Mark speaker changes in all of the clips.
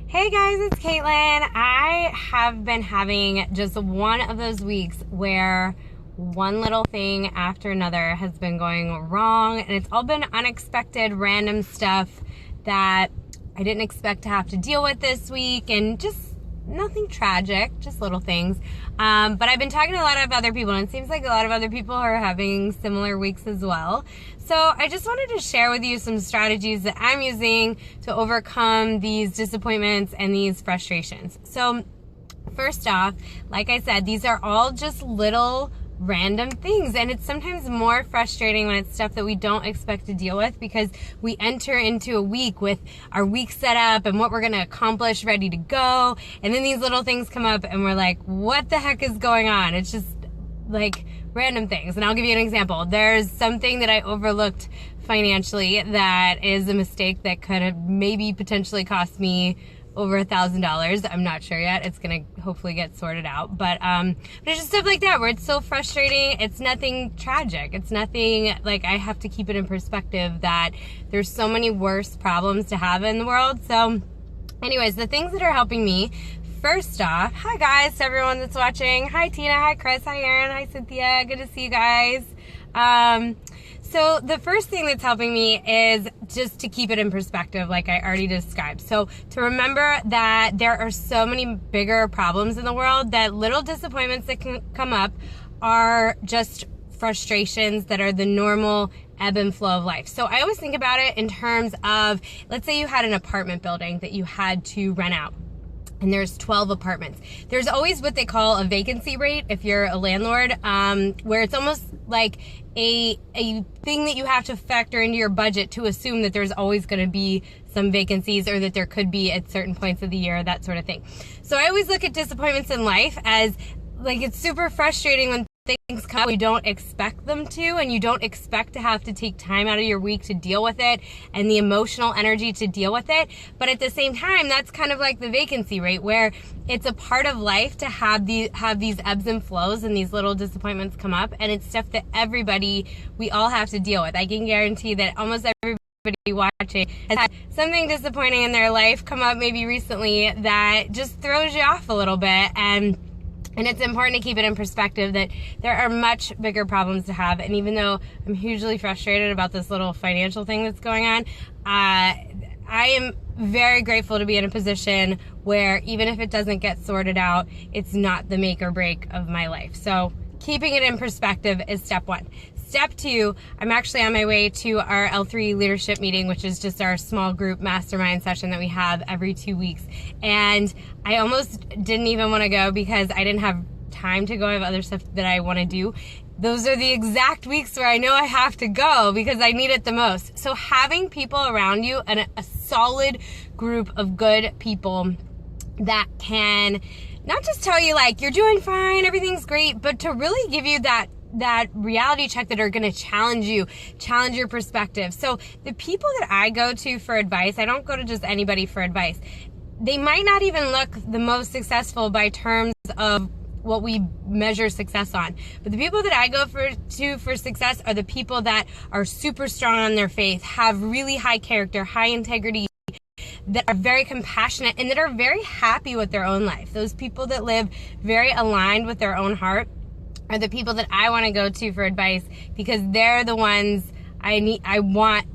Speaker 1: Hey guys, it's Katelyn. I have been having just one of those weeks where one little thing after another has been going wrong, and it's all been unexpected, random stuff that I didn't expect to have to deal with this week, and just nothing tragic, just little things. But I've been talking to a lot of other people, and it seems like a lot of other people are having similar weeks as well. So I just wanted to share with you some strategies that I'm using to overcome these disappointments and these frustrations. So first off, like I said, these are all just little random things, and it's sometimes more frustrating when it's stuff that we don't expect to deal with, because we enter into a week with our week set up and what we're going to accomplish ready to go, and then these little things come up and we're like, what the heck is going on? It's just like random things. And I'll give you an example. There's something that I overlooked financially that is a mistake that could have maybe potentially cost me over $1,000. I'm not sure yet. It's gonna hopefully get sorted out. But there's just stuff like that where it's so frustrating. It's nothing tragic. It's nothing, like, I have to keep it in perspective that there's so many worse problems to have in the world. So anyways, the things that are helping me, first off, hi guys, to everyone that's watching. Hi Tina, hi Chris, hi Aaron, hi Cynthia. Good to see you guys. So the first thing that's helping me is just to keep it in perspective, like I already described. So to remember that there are so many bigger problems in the world, that little disappointments that can come up are just frustrations that are the normal ebb and flow of life. So I always think about it in terms of, let's say you had an apartment building that you had to rent out, and there's 12 apartments. There's always what they call a vacancy rate if you're a landlord, where it's almost like a thing that you have to factor into your budget to assume that there's always going to be some vacancies, or that there could be at certain points of the year, that sort of thing. So I always look at disappointments in life as, like, it's super frustrating when things come up you don't expect them to, and you don't expect to have to take time out of your week to deal with it, and the emotional energy to deal with it. But at the same time, that's kind of like the vacancy rate, where it's a part of life to have these ebbs and flows, and these little disappointments come up, and it's stuff that we all have to deal with. I can guarantee that almost everybody watching has had something disappointing in their life come up maybe recently that just throws you off a little bit, and it's important to keep it in perspective that there are much bigger problems to have. And even though I'm hugely frustrated about this little financial thing that's going on, I am very grateful to be in a position where even if it doesn't get sorted out, it's not the make or break of my life. So keeping it in perspective is step one. Step two, I'm actually on my way to our L3 leadership meeting, which is just our small group mastermind session that we have every 2 weeks. And I almost didn't even want to go because I didn't have time to go. I have other stuff that I want to do. Those are the exact weeks where I know I have to go because I need it the most. So having people around you, and a solid group of good people that can not just tell you like you're doing fine, everything's great, but to really give you that reality check, that are going to challenge your perspective. So the people that I go to for advice, I don't go to just anybody for advice. They might not even look the most successful by terms of what we measure success on. But the people that I go for success are the people that are super strong on their faith, have really high character, high integrity, that are very compassionate, and that are very happy with their own life. Those people that live very aligned with their own heart are the people that I want to go to for advice, because they're the ones I want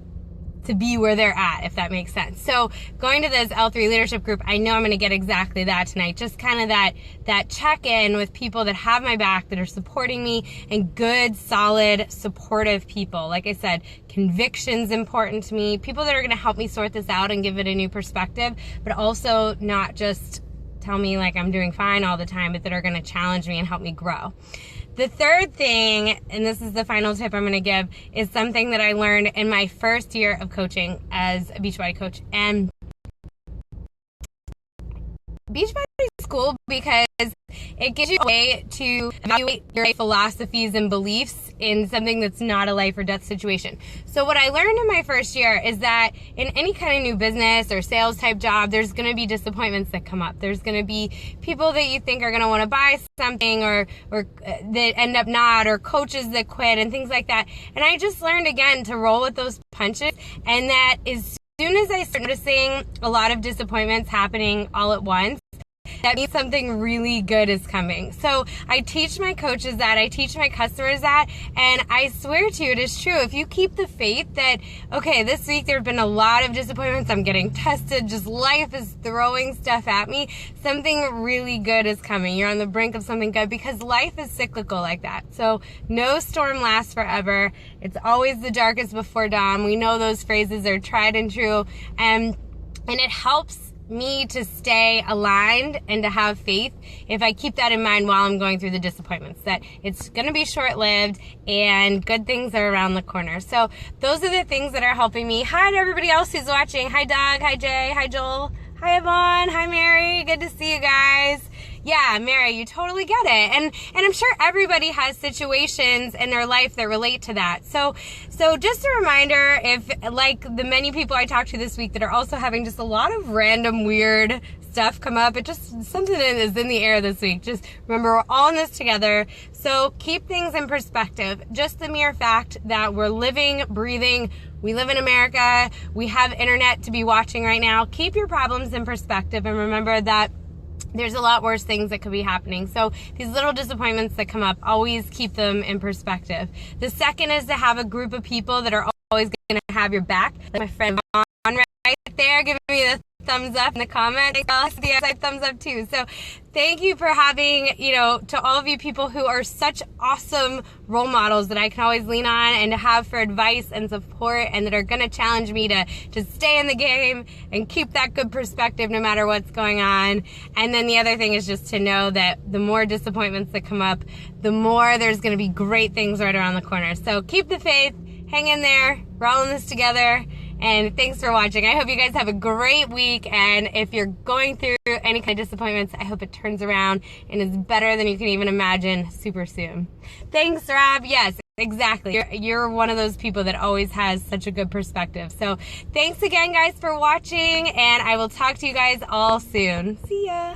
Speaker 1: to be where they're at, if that makes sense. So going to this L3 leadership group, I know I'm going to get exactly that tonight. Just kind of that check-in with people that have my back, that are supporting me, and good, solid, supportive people. Like I said, conviction's important to me. People that are going to help me sort this out and give it a new perspective, but also not just tell me like I'm doing fine all the time, but that are going to challenge me and help me grow. The third thing, and this is the final tip I'm going to give, is something that I learned in my first year of coaching as a Beachbody coach. And Beachbody is cool because it gives you a way to evaluate your philosophies and beliefs in something that's not a life or death situation. So what I learned in my first year is that in any kind of new business or sales type job, there's going to be disappointments that come up. There's going to be people that you think are going to want to buy something or that end up not, or coaches that quit and things like that. And I just learned again to roll with those punches, and that is soon as I start noticing a lot of disappointments happening all at once, that means something really good is coming. So I teach my coaches that, I teach my customers that, and I swear to you, it is true. If you keep the faith that, okay, this week there have been a lot of disappointments, I'm getting tested, just life is throwing stuff at me, something really good is coming. You're on the brink of something good, because life is cyclical like that. So no storm lasts forever. It's always the darkest before dawn. We know those phrases are tried and true, and it helps me to stay aligned and to have faith if I keep that in mind while I'm going through the disappointments, that it's going to be short-lived and good things are around the corner. So those are the things that are helping me. Hi to everybody else who's watching. Hi Doug, hi Jay, hi Joel, hi Yvonne, hi Mary, good to see you guys. Yeah, Mary, you totally get it. And I'm sure everybody has situations in their life that relate to that. So just a reminder, if like the many people I talked to this week that are also having just a lot of random weird stuff come up, it just something that is in the air this week. Just remember, we're all in this together. So keep things in perspective. Just the mere fact that we're living, breathing, we live in America, we have internet to be watching right now. Keep your problems in perspective and remember that there's a lot worse things that could be happening. So these little disappointments that come up, always keep them in perspective. The second is to have a group of people that are always going to have your back. Like my friend Vaughn right there giving me the thumbs up in the comment. I'll see the outside thumbs up too. So thank you for having, to all of you people who are such awesome role models that I can always lean on and to have for advice and support, and that are going to challenge me to stay in the game and keep that good perspective no matter what's going on. And then the other thing is just to know that the more disappointments that come up, the more there's going to be great things right around the corner. So keep the faith, hang in there, we're all in this together. And thanks for watching. I hope you guys have a great week. And if you're going through any kind of disappointments, I hope it turns around and is better than you can even imagine super soon. Thanks, Rob. Yes, exactly. You're one of those people that always has such a good perspective. So thanks again, guys, for watching. And I will talk to you guys all soon. See ya.